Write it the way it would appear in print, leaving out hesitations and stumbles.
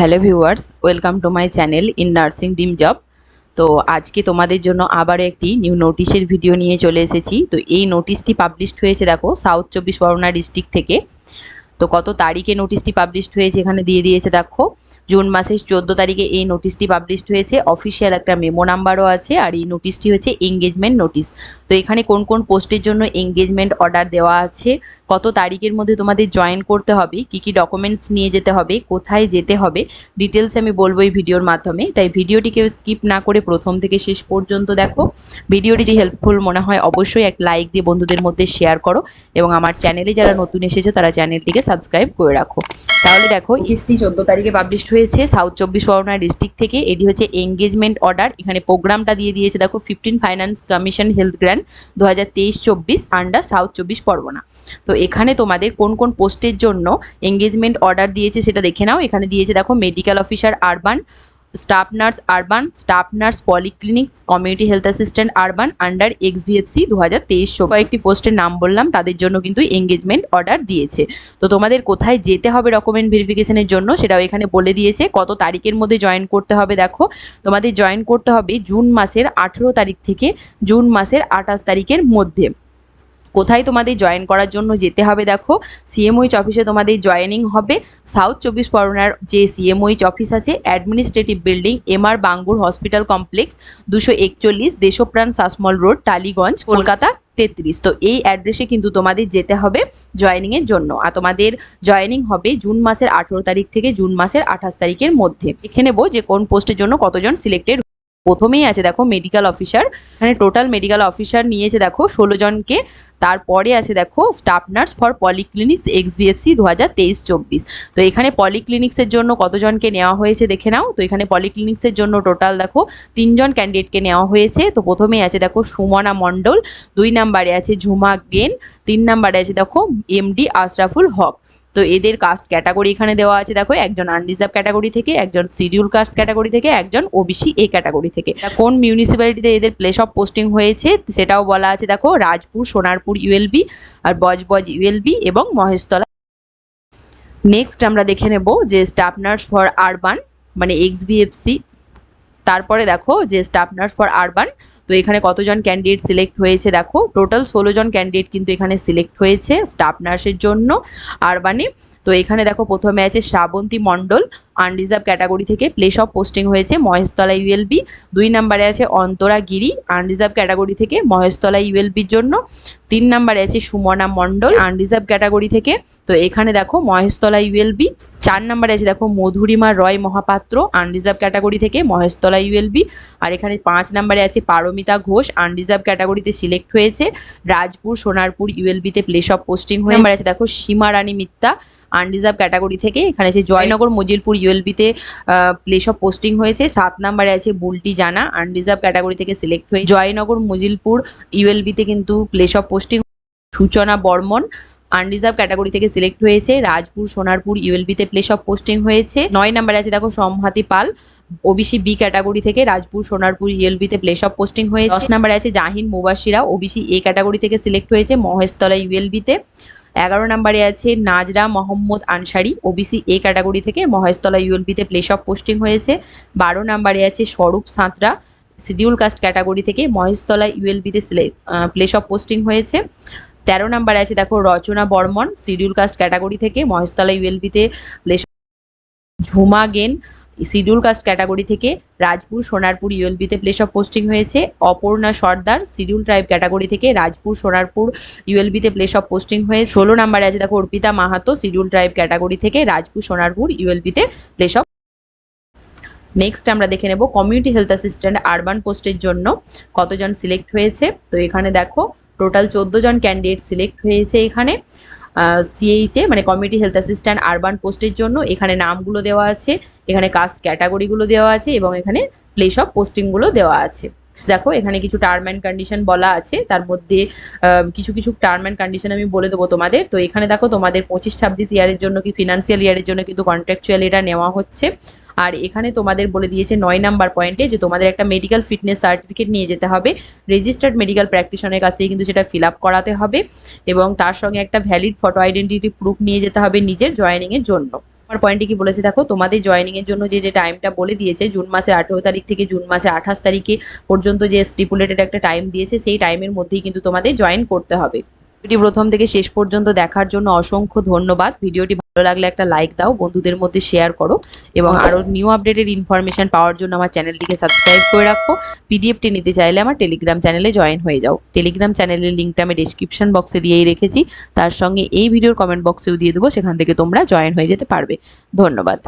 Hello viewers, welcome to my channel in nursing dream job. তো আজকে তোমাদের জন্য আবারও একটি নিউ নোটিশের ভিডিও নিয়ে চলে এসেছি। তো এই নোটিশটি পাবলিশড হয়েছে দেখো সাউথ 24 পরগনা ডিস্ট্রিক্ট থেকে। তো কত তারিখে নোটিশটি পাবলিশড হয়েছে এখানে দিয়ে দিয়েছে দেখো, জুন মাসের 14 তারিখে এই নোটিশটি পাবলিশড হয়েছে। অফিসিয়াল একটা মেমো নাম্বারও আছে, আর এই নোটিশটি হচ্ছে এঙ্গেজমেন্ট নোটিশ। তো এখানে কোন কোন পোস্টের জন্য এঙ্গেজমেন্ট অর্ডার দেওয়া আছে, কত তারিখের মধ্যে তোমাদের জয়েন করতে হবে, কি কি ডকুমেন্টস নিয়ে যেতে হবে, কোথায় যেতে হবে, ডিটেলস আমি বলবো এই ভিডিওর মাধ্যমে। তাই ভিডিওটিকে স্কিপ না করে প্রথম থেকে শেষ পর্যন্ত দেখো। ভিডিওটি যদি হেল্পফুল মনে হয় অবশ্যই এক লাইক দিয়ে বন্ধুদের মধ্যে শেয়ার করো, এবং আমার চ্যানেলে যারা নতুন এসেছে তারা চ্যানেলটিকে সাবস্ক্রাইব করে রাখো। তাহলে দেখো, কিস্তি 14 তারিখে পাবলিশড হয়েছে সাউথ 24 পরগনা ডিস্ট্রিক্ট থেকে। এটি হচ্ছে এঙ্গেজমেন্ট অর্ডার। এখানে প্রোগ্রামটা দিয়ে দিয়েছে দেখো, 15 finance commission health grant 2023-24 under south 24 Pargana. তো এখানে তোমাদের কোন কোন পোস্টের জন্য এঙ্গেজমেন্ট অর্ডার দিয়েছে সেটা দেখে নাও। এখানে দিয়েছে দেখো, medical officer urban, staff nurse urban, staff nurse polyclinic, community health assistant urban under XVFC 2023। কয়েকটি পোস্টের নাম বললাম, তাদের জন্য কিন্তু এঙ্গেজমেন্ট অর্ডার দিয়েছে। তো তোমাদের কোথায় যেতে হবে ডকুমেন্ট ভেরিফিকেশনের জন্য সেটাও এখানে বলে দিয়েছে। কত তারিখের মধ্যে জয়েন করতে হবে দেখো, তোমাদের জয়েন করতে হবে জুন মাসের 18 তারিখ থেকে জুন মাসের 28 তারিখের মধ্যে। কোথায় তোমাদের জয়েন করার জন্য যেতে হবে দেখো, সিএমওইচ অফিসে তোমাদের জয়েনিং হবে। সাউথ 24 পরগনার যে সিএমওইচ অফিস আছে, administrative building, MR Bangur hospital complex, 241 Deshapran Sasmal road, Tollygunge, Kolkata 33। তো এই অ্যাড্রেসে কিন্তু তোমাদের যেতে হবে জয়েনিংয়ের জন্য। আর তোমাদের জয়েনিং হবে জুন মাসের 18 তারিখ থেকে জুন মাসের 28 তারিখের মধ্যে। দেখে নেবো যে কোন পোস্টের জন্য কতজন সিলেক্টেড। প্রথমেই আছে দেখো মেডিকেল অফিসার। এখানে টোটাল মেডিকেল অফিসার নিয়েছে দেখো 16 জনকে। তারপরে আছে দেখো স্টাফ নার্স ফর পলিক্লিনিক্স XVFC 2023-24। তো এখানে পলিক্লিনিক্সের জন্য কতজনকে নেওয়া হয়েছে দেখে নাও। তো এখানে পলিক্লিনিক্সের জন্য টোটাল দেখো 3 জন ক্যান্ডিডেটকে নেওয়া হয়েছে। তো প্রথমেই আছে দেখো সুমনা মণ্ডল, 2 নম্বরে আছে ঝুমা গেন, 3 নম্বরে আছে দেখো MD আশরাফুল হক। তো এদের কাস্ট ক্যাটাগরি এখানে দেওয়া আছে দেখো, একজন আনরিজার্ভ ক্যাটাগরি থেকে, একজন শিডিউল কাস্ট ক্যাটাগরি থেকে, একজন OBC A ক্যাটাগরি থেকে। কোন মিউনিসিপ্যালিটিতে এদের প্লেস অফ পোস্টিং হয়েছে সেটাও বলা আছে দেখো, রাজপুর, সোনারপুর ULB, আর বজবজ ULB এবং মহেশতলা। নেক্সট আমরা দেখে নেব যে স্টাফ নার্স ফর আরবান মানে XVFC। তারপরে দেখো যে স্টাফ নার্স ফর আরবান, তো এখানে কতজন ক্যান্ডিডেট সিলেক্ট হয়েছে দেখো, টোটাল 16 জন ক্যান্ডিডেট কিন্তু এখানে সিলেক্ট হয়েছে স্টাফ নার্সের জন্য আরবানে। তো এখানে দেখো প্রথমে আছে শ্রাবন্তী মণ্ডল, আনরিজার্ভ ক্যাটাগরি থেকে, প্লেস অফ পোস্টিং হয়েছে মহেশতলা ULB। 2 নম্বরে আছে অন্তরা গিরি, আনরিজার্ভ ক্যাটাগরি থেকে, মহেশতলা ULBর জন্য। 3 নম্বরে আছে সুমনা মণ্ডল, আনরিজার্ভ ক্যাটাগরি থেকে, তো এখানে দেখো মহেশতলা ULB। 4 নম্বরে আছে দেখো মধুরিমা রয় মহাপাত্র, আনরিজার্ভ ক্যাটাগরি থেকে, মহেশতলা ULB। আর এখানে 5 নম্বরে আছে পারমিতা ঘোষ, আনরিজার্ভ ক্যাটাগরিতে সিলেক্ট হয়েছে রাজপুর, সোনারপুর ULBতে প্লেস অফ পোস্টিং হয়ে। নম্বরে আছে দেখো সীমা রানী মিত্তা, আনরিজার্ভ ক্যাটাগরি থেকে, এখানে আছে জয়নগর মজিলপুর ULBতে প্লেস অফ পোস্টিং হয়েছে। 7 নম্বরে আছে বুলটি জানা, আনরিজার্ভ ক্যাটাগরি থেকে সিলেক্ট হয়ে জয়নগর মজিলপুর ULBতে কিন্তু place of posting. Suchana Barman, unreserved category থেকে সিলেক্ট হয়েছে রাজপুর, সোনারপুর ULBতে প্লেস অফ পোস্টিং হয়েছে। 9 নম্বরে আছে দেখো Samhati Pal, OBC B category থেকে, রাজপুর, সোনারপুর ULBতে প্লেস অফ পোস্টিং হয়েছে। 10 নম্বরে আছে Jahin Mubashira, OBC A category থেকে সিলেক্ট হয়েছে মহেশতলা ULBতে। 11 নম্বরে আছে Nazra Mohammad Ansari, OBC A category থেকে, মহেশতলা ULBতে প্লেস অফ পোস্টিং হয়েছে। 12 নম্বরে আছে স্বরূপ সাঁতরা, শিডিউল কাস্ট ক্যাটাগরি থেকে, মহেশতলা ULBতে প্লেস অফ পোস্টিং হয়েছে। 13 নম্বরে আছে দেখো Rachana Barman, schedule caste category থেকে, মহেশতলা ULBতে place. Jhuma Gayen, schedule caste category থেকে, রাজপুর, সোনারপুর ULBতে প্লেস অফ পোস্টিং হয়েছে। Aparna Sardar, schedule tribe category থেকে, রাজপুর, সোনারপুর ULBতে প্লেস অফ পোস্টিং হয়েছে। 16 নম্বরে আছে দেখো Arpita Mahato, schedule tribe category থেকে, রাজপুর, সোনারপুর ULBতে প্লেস অফ। নেক্সট আমরা দেখে নেব কমিউনিটি হেলথ অ্যাসিস্ট্যান্ট আরবান পোস্টের জন্য কতজন সিলেক্ট হয়েছে। তো এখানে দেখো টোটাল 14 জন ক্যান্ডিডেট সিলেক্ট হয়েছে এখানে CH মানে কমিউনিটি হেলথ অ্যাসিস্ট্যান্ট আরবান পোস্টের জন্য। এখানে নামগুলো দেওয়া আছে, এখানে কাস্ট ক্যাটাগরিগুলো দেওয়া আছে, এবং এখানে প্লেস অফ পোস্টিংগুলো দেওয়া আছে। দেখো এখানে কিছু টার্ম অ্যান্ড কন্ডিশন বলা আছে, তার মধ্যে কিছু কিছু টার্ম অ্যান্ড কন্ডিশন আমি বলে দেবো তোমাদের। তো এখানে দেখো তোমাদের 25-26 ইয়ারের জন্য কি ফিনান্সিয়াল ইয়ারের জন্য কিন্তু কন্ট্রাকচুয়াল এটা নেওয়া হচ্ছে। আর এখানে তোমাদের বলে দিয়েছে 9 নাম্বার পয়েন্টে যে তোমাদের একটা মেডিকেল ফিটনেস সার্টিফিকেট নিয়ে যেতে হবে, রেজিস্টার্ড মেডিকেল প্র্যাকটিশনারের কাছ থেকে কিন্তু সেটা ফিল আপ করাতে হবে, এবং তার সঙ্গে একটা ভ্যালিড ফটো আইডেন্টিটি প্রুফ নিয়ে যেতে হবে নিজের জয়েনিংয়ের জন্য। আমার পয়েন্টে কি বলেছে দেখো, তোমাদের জয়েনিং এর জন্য যে টাইমটা বলে দিয়েছে, জুন মাসের 18 তারিখ থেকে জুন মাসের 28 তারিখে পর্যন্ত যে স্টিপুলেটেড একটা টাইম দিয়েছে, সেই টাইমের মধ্যেই কিন্তু তোমাদের জয়েন করতে হবে। ভিডিওটি প্রথম থেকে শেষ পর্যন্ত দেখার জন্য অসংখ্য ধন্যবাদ। ভিডিওটি ভালো লাগলে একটা লাইক দাও, বন্ধুদের মধ্যে শেয়ার করো এবং আরও নিউ আপডেটেড ইনফরমেশন পাওয়ার জন্য আমার চ্যানেলটিকে সাবস্ক্রাইব করে রাখো। পিডিএফটি নিতে চাইলে আমার টেলিগ্রাম চ্যানেলে জয়েন হয়ে যাও। টেলিগ্রাম চ্যানেলের লিঙ্কটা আমি ডিসক্রিপশন বক্সে দিয়েই রেখেছি, তার সঙ্গে এই ভিডিওর কমেন্ট বক্সেও দিয়ে দেবো, সেখান থেকে তোমরা জয়েন হয়ে যেতে পারবে। ধন্যবাদ।